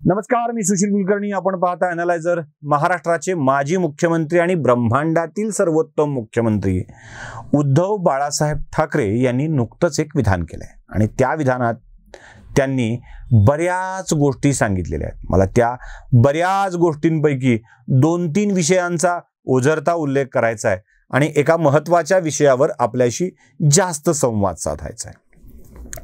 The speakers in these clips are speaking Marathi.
नमस्कार, मी सुशील कुलकर्णी. आपण पाहता अॅनालायझर. महाराष्ट्राचे माजी मुख्यमंत्री आणि ब्रह्मांडातील सर्वोत्तम मुख्यमंत्री उद्धव बाळासाहेब ठाकरे यांनी नुकतंच एक विधान केलंय आणि त्या विधानात त्यांनी बऱ्याच गोष्टी सांगितलेल्या आहेत. मला त्या बऱ्याच गोष्टींपैकी 2-3 विषयांचा ओझरता उल्लेख करायचा आहे आणि एका महत्त्वाच्या विषयावर आपल्याशी जास्त संवाद साधायचा आहे.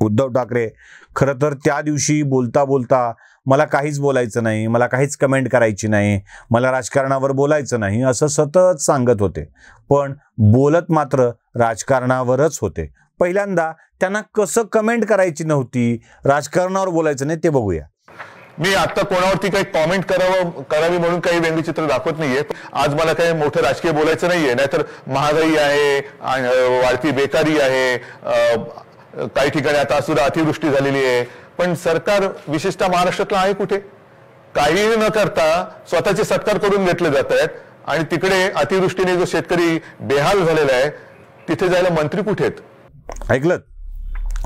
उद्धव ठाकरे खरं तर त्या दिवशी बोलता बोलता मला काहीच बोलायचं नाही, मला काहीच कमेंट करायची नाही, मला राजकारणावर बोलायचं नाही असं सतत सांगत होते, पण बोलत मात्र राजकारणावरच होते. पहिल्यांदा त्यांना कसं कमेंट करायची नव्हती, राजकारणावर बोलायचं नाही ते बघूया. मी आता कोणावरती काही कॉमेंट करावी म्हणून काही व्यंगचित्र दाखवत नाहीये. आज मला काही मोठं राजकीय बोलायचं नाहीये, नाहीतर महागाई आहे, वाढती बेकारी आहे, काही ठिकाणी आता सुद्धा अतिवृष्टी झालेली आहे. पण सरकार विशेषतः महाराष्ट्रातलं आहे कुठे? काहीही न करता स्वतःचे सत्कार करून घेतले जात आहेत आणि तिकडे अतिवृष्टीने जो शेतकरी बेहाल झालेला आहे तिथे जायला मंत्री कुठे आहेत? ऐकलं?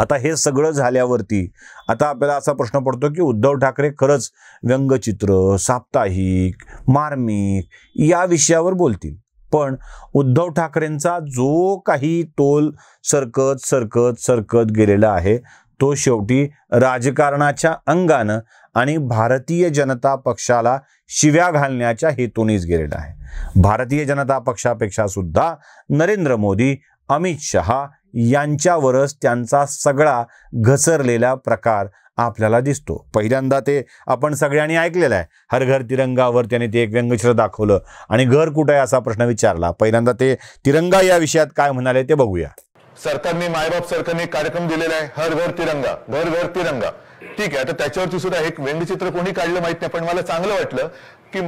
आता हे सगळं झाल्यावरती आता आपल्याला असा प्रश्न पडतो की उद्धव ठाकरे खरंच व्यंगचित्र, साप्ताहिक, मार्मिक या विषयावर बोलतील, पण उद्धव ठाकरेंचा जो काही तोल सरकत गेलेला आहे तो शेवटी राजकारणाच्या अंगानं आणि भारतीय जनता पक्षाला शिव्या घालण्याच्या हेतूनेच गेलेला आहे. भारतीय जनता पक्षापेक्षा सुद्धा नरेंद्र मोदी, अमित शहा यांच्यावरच त्यांचा सगळा घसरलेला प्रकार आपल्याला दिसतो. पहिल्यांदा ते आपण सगळ्यांनी ऐकलेलं आहे, हर घर तिरंगावर त्याने ते एक व्यंगचित्र दाखवलं आणि घर कुठं आहे असा प्रश्न विचारला. पहिल्यांदा ते तिरंगा या विषयात काय म्हणाले ते बघूया. सरकारने, मायबाप सरकारने कार्यक्रम दिलेला आहे, हर घर तिरंगा, घर घर तिरंगा. ठीक आहे, आता त्याच्यावरती सुद्धा एक व्यंगचित्र कोणी काढलं माहित नाही, पण मला चांगलं वाटलं की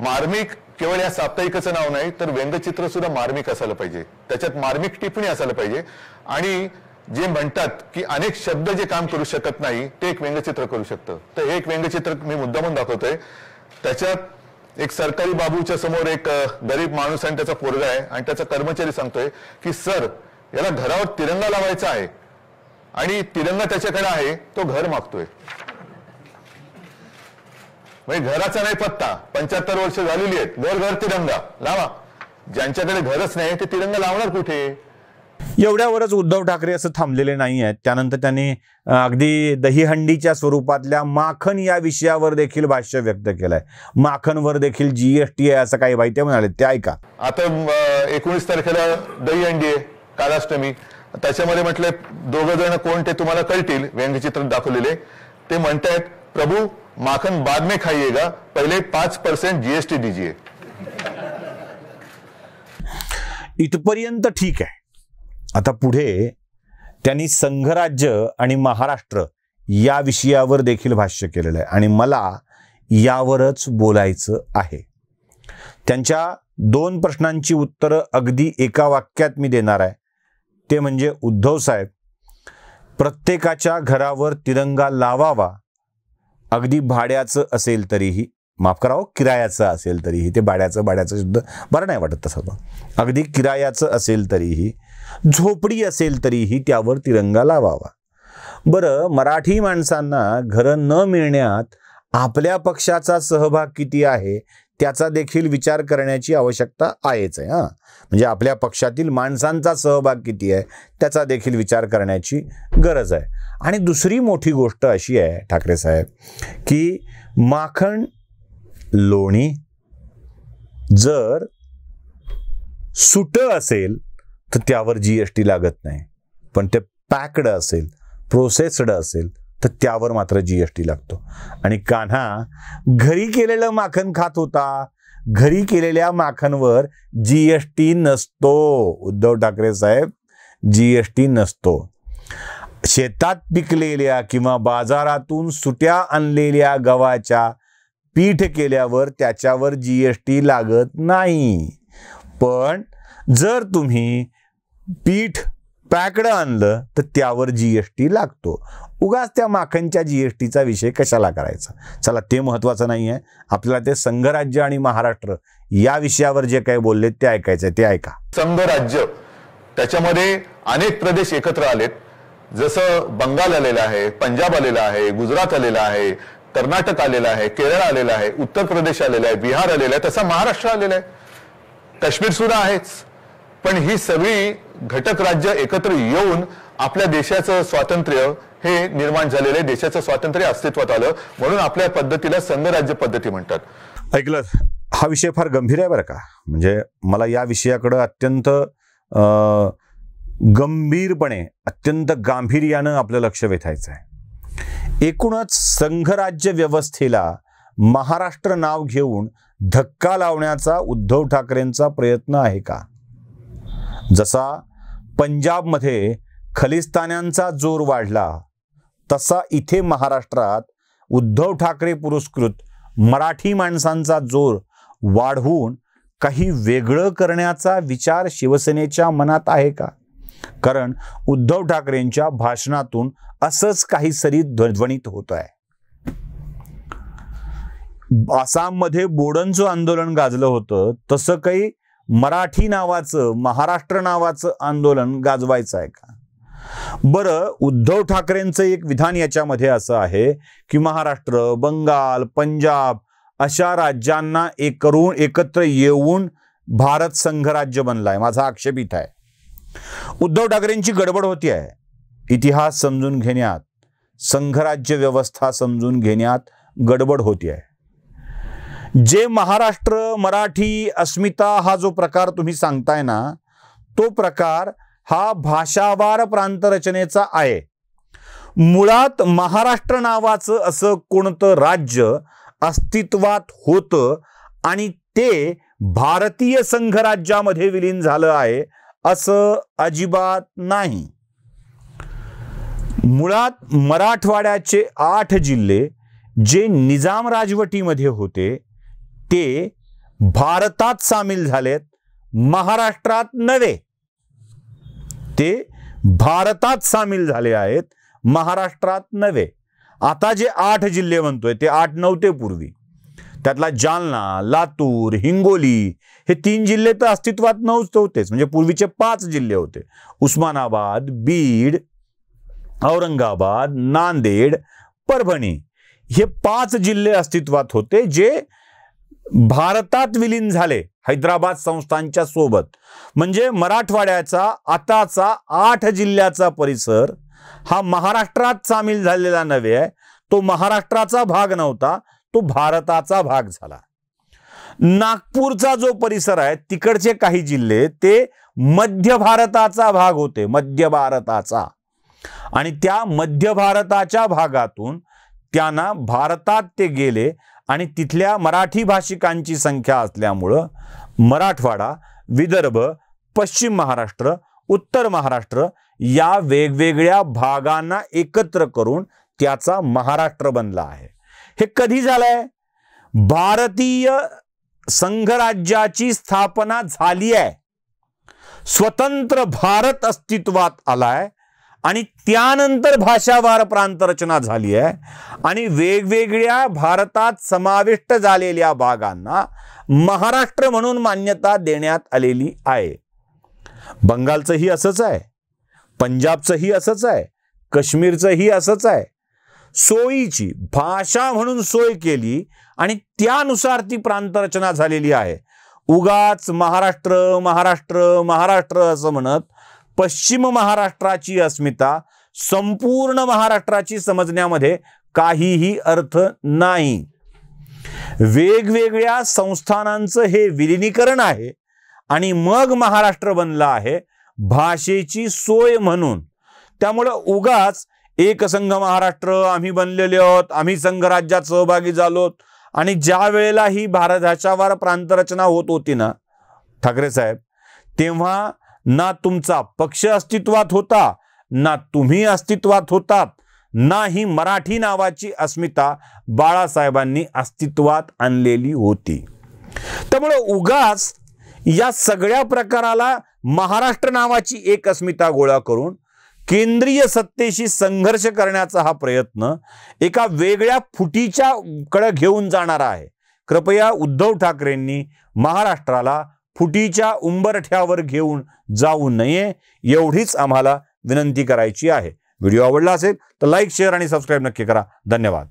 मार्मिक केवळ या साप्ताहिकाचं नाव नाही तर व्यंगचित्र सुद्धा मार्मिक असायला पाहिजे, त्याच्यात मार्मिक टिप्पणी असायला पाहिजे. आणि जे म्हणतात की अनेक शब्द जे काम करू शकत नाही ते एक व्यंगचित्र करू शकतं, तर हे एक व्यंगचित्र मी मुद्दामून दाखवतोय. त्याच्यात एक सरकारी बाबूच्या समोर एक गरीब माणूस आणि त्याचा पोरगा आहे आणि त्याचा कर्मचारी सांगतोय की सर, याला घरावर तिरंगा लावायचा आहे आणि तिरंगा त्याच्याकडे आहे, तो घर मागतोय. म्हणजे घराचा नाही पत्ता, 75 वर्ष झालेली आहेत, घर घर तिरंगा लावा. ज्यांच्याकडे घरच नाही ते तिरंगा लावणार कुठे? एवढ्यावरच उद्धव ठाकरे असं थांबलेले नाही आहेत. त्यानंतर त्यांनी अगदी दहीहंडीच्या स्वरूपातल्या माखन या विषयावर देखील भाष्य व्यक्त केलंय. माखनवर देखील जीएसटी आहे असं काही माहिती म्हणाले, ते ऐका. आता 19 तारखेला दहीहंडी आहे, कालाष्टमी. त्याच्यामध्ये म्हटलंय 2 जण कोण ते तुम्हाला कळतील, व्यंगचित्र दाखवलेले. ते म्हणतायत, प्रभू माखन बाद में खाइएगा, पहिले 5% जीएसटी दीजिए. इथपर्यंत ठीक आहे. आता पुढे त्यांनी संघराज्य आणि महाराष्ट्र या विषयावर देखील भाष्य केलेलं आहे आणि मला यावरच बोलायचं आहे. त्यांच्या 2 प्रश्नांची उत्तरं अगदी एका वाक्यात मी देणार आहे. ते म्हणजे, उद्धव साहेब, प्रत्येकाच्या घरावर तिरंगा लावावा, अगदी भाड्याचं असेल तरीही, माफ करावं, किरायाचं असेल तरीही. ते भाड्याचं शब्द बरं नाही वाटत तसं, अगदी किरायाचं असेल तरीही, झोपडी असेल तरीही त्यावर तिरंगा लावावा. बरं, मराठी माणसांना घरं न मिळण्यात आपल्या पक्षाचा सहभाग किती आहे त्याचा देखील विचार करण्याची आवश्यकता आहेच आहे. म्हणजे आपल्या पक्षातील माणसांचा सहभाग किती आहे त्याचा देखील विचार करण्याची गरज आहे. आणि दुसरी मोठी गोष्ट अशी आहे ठाकरे साहेब, की माखन, लोणी जर सुटं असेल तर त्यावर जीएसटी लागत नाही, पण ते पॅक्ड असेल, प्रोसेस्ड असेल तर त्यावर मात्र जीएसटी लागतो. आणि कान्हा घरी केलेलं माखन खात होता, घरी केलेल्या माखनवर जीएसटी नसतो. उद्धव ठाकरे साहेब, जीएसटी नसतो. शेतात पिकलेल्या किंवा बाजारातून सुट्या आणलेल्या गव्हाच्या पीठ केल्यावर त्याच्यावर जीएसटी लागत नाही, पण जर तुम्ही पीठ पॅक्ड आणलं तर त्यावर जीएसटी लागतो. उगाच त्या माखनच्या जीएसटीचा विषय कशाला करायचा? चला, ते महत्त्वाचं नाही आहे. आपल्याला ते संघराज्य आणि महाराष्ट्र या विषयावर जे काही बोलले ते ऐकायचं आहे, ते ऐका. संघराज्य, त्याच्यामध्ये अनेक प्रदेश एकत्र आलेत. जसं बंगाल आलेला आहे, पंजाब आलेला आहे, गुजरात आलेला आहे, कर्नाटक आलेला आहे, केरळ आलेला आहे, उत्तर प्रदेश आलेला आहे, बिहार आलेला आहे, तसा महाराष्ट्र आलेला आहे, काश्मीर सुद्धा आहेच. पण ही सगळी घटक राज्य एकत्र येऊन आपल्या देशाचं स्वातंत्र्य हे निर्माण झालेलं आहे, देशाचं स्वातंत्र्य अस्तित्वात आलं, म्हणून आपल्या पद्धतीला संघराज्य पद्धती म्हणतात. ऐकलं, हा विषय फार गंभीर आहे बरं का. म्हणजे मला या विषयाकडे अत्यंत गंभीरपणे, अत्यंत गांभीर्यानं आपलं लक्ष वेधायचं आहे. एकूणच संघराज्य व्यवस्थेला महाराष्ट्र नाव घेऊन धक्का लावण्याचा उद्धव ठाकरेंचा प्रयत्न आहे का? जसा पंजाबमध्ये खलिस्तान्यांचा जोर वाढला, तसा इथे महाराष्ट्रात उद्धव ठाकरे पुरस्कृत मराठी माणसांचा जोर वाढवून काही वेगळं करण्याचा विचार शिवसेनेच्या मनात आहे का? कारण उद्धव ठाकरेंच्या भाषणातून असंच काहीतरी ध्वनित होत आहे. आसाममध्ये बोडोंचं आंदोलन गाजलं होतं, तसं काही मराठी नावाचं, महाराष्ट्र नावाचं आंदोलन गाजवायचं आहे का? बरं, उद्धव ठाकरेंचं एक विधान याच्यामध्ये असं आहे की महाराष्ट्र, बंगाल, पंजाब अशा राज्यांना एकत्र येऊन भारत संघराज्य बनलाय. माझा आक्षेप इथं आहे. उद्धव ठाकरेंची गडबड होती आहे इतिहास समजून घेण्यात, संघराज्य व्यवस्था समजून घेण्यात गडबड होती आहे. जे महाराष्ट्र, मराठी अस्मिता हा जो प्रकार तुम्ही सांगताय ना, तो प्रकार हा भाषावार प्रांतरचनेचा आहे. मुळात महाराष्ट्र नावाचं असं कोणतं राज्य अस्तित्वात होतं आणि ते भारतीय संघराज्यामध्ये विलीन झालं आहे असं अजिबात नाही. मुळात मराठवाड्याचे 8 जिल्हे जे निजाम राजवटीमध्ये होते ते भारतात सामील झालेत, महाराष्ट्रात नव्हे. ते भारतात सामील झाले आहेत, महाराष्ट्रात नव्हे. आता जे 8 जिल्हे म्हणतोय ते 8 नव्हते पूर्वी. त्यातला जालना, लातूर, हिंगोली हे 3 जिल्हे तर अस्तित्वात नव्हतेच. म्हणजे पूर्वीचे 5 जिल्हे होते. उस्मानाबाद, बीड, औरंगाबाद, नांदेड, परभणी हे 5 जिल्हे अस्तित्वात होते जे भारतात विलीन झाले हैदराबाद संस्थानच्या सोबत. म्हणजे मराठवाड्याचा आताचा 8 जिल्ह्याचा परिसर हा महाराष्ट्रात सामील झालेला नव्हे आहे. तो महाराष्ट्राचा भाग नव्हता, तो भारताचा भाग झाला. नागपूरचा जो परिसर आहे तिकडचे काही जिल्हे ते मध्य भारताचा भाग होते, मध्य भारताचा. आणि त्या मध्य भारताच्या भागातून त्यांना भारतात ते गेले आणि तिथल्या मराठी भाषिकांची संख्या असल्यामुळं मराठवाडा, विदर्भ, पश्चिम महाराष्ट्र, उत्तर महाराष्ट्र या वेगवेगळ्या भागांना एकत्र करून त्याचा महाराष्ट्र बनला आहे. हे कधी झालंय? भारतीय संघराज्याची स्थापना झाली आहे, स्वतंत्र भारत अस्तित्वात आलाय आणि त्यानंतर भाषावार प्रांतरचना झाली आहे आणि वेगवेगळ्या भारतात समाविष्ट झालेल्या भागांना महाराष्ट्र म्हणून मान्यता देण्यात आलेली आहे. बंगालचंही असंच आहे, पंजाबचंही असंच आहे, काश्मीरचंही असंच आहे. सोयीची भाषा म्हणून सोय केली आणि त्यानुसार ती प्रांतरचना झालेली आहे. उगाच महाराष्ट्र महाराष्ट्र महाराष्ट्र असं म्हणत पश्चिम महाराष्ट्राची अस्मिता संपूर्ण महाराष्ट्राची समजण्यामध्ये काहीही अर्थ नाही. वेगवेगळ्या संस्थानांचं हे विलिनीकरण आहे आणि मग महाराष्ट्र बनला आहे भाषेची सोय म्हणून. त्यामुळं उगाच एकसंघ महाराष्ट्र आम्ही बनलेले आहोत, आम्ही संघराज्यात सहभागी झालोत आणि ज्या वेळेला ही भाषावार प्रांतरचना होत होती ना ठाकरे साहेब, तेव्हा ना तुमचा पक्ष अस्तित्वात होता, ना तुम्ही अस्तित्वात होतात, ना ही मराठी नावाची अस्मिता बाळासाहेबांनी अस्तित्वात आणलेली होती. त्यामुळे उगाच या सगळ्या प्रकाराला महाराष्ट्र नावाची एक अस्मिता गोळा करून केंद्रीय सत्तेशी संघर्ष करण्याचा हा प्रयत्न एका वेगळ्या फुटीच्या कडे घेऊन जाणारा आहे. कृपया उद्धव ठाकरेंनी महाराष्ट्राला फुटीच्या उंबरठ्यावर घेऊन जाऊ नये एवढीच आम्हाला विनंती करायची आहे. व्हिडिओ आवडला असेल तर लाईक, शेअर आणि सबस्क्राईब नक्की करा. धन्यवाद.